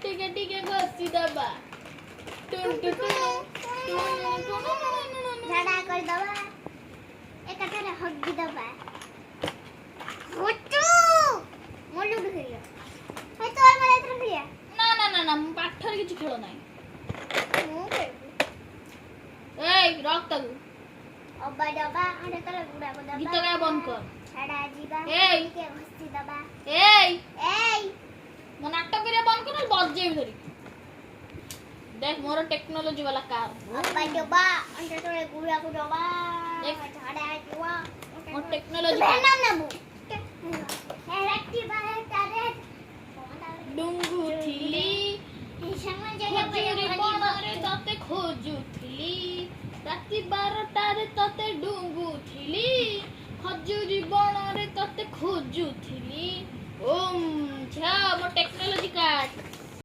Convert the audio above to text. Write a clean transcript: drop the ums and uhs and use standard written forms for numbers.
ଟିକେ ଟିକେ ଘଷି ଦବା ଟୁନ ଟୁନ ଝାଡା କରିଦବା ଏକାଥରେ ହଗି ଦବା ହଟୁ ମୋ ଲୁଡୁ ଖେଳିବା ଭାଇ ତୋର ମୋର ଏଥର ଖେଳିବା ନା ନା ନା ନା ମୁଁ ପାଠରେ କିଛି ଖେଳ ନାହିଁ ମୁଁ ଖେଳିବି ଏଇ ରଖ ତାକୁ ଅବା ଡବା ଆଣ୍ଡେ ତଳେ ଗୁଡାକ ଦବା ଗୀତ ଗାଇବା ବନ୍ଦ କର ଝାଡା ଯିବା ଏଇ। ଟିକେ ଘଷି ଦବା ଏଇ ଏଇ ମୋ ନାଟକ କରିବା ବନ୍ଦ କର ବଜେଇବି ଧରିକି देख मोर टेक्नोलॉजी वाला कार ଅବା ଡବା ଆଣ୍ଡେ ତଳେ ଗୁଡାକ ଦବା देख ଝାଡା ଯିବା मोर टेक्नोलॉजी ନାମ ନେବୁ ହେରାକ୍ଟିଭା ହେଟାରେ डुंगु थिली ଖଜୁରୀ ବଣରେ ତତେ ଖୋଜୁଥିଲି ରାତି 12টাରେ ତତେ ଡୁଙ୍ଗୁଥିଲି ଖଜୁରୀ ବଣରେ ତତେ ଖୋଜୁଥିଲି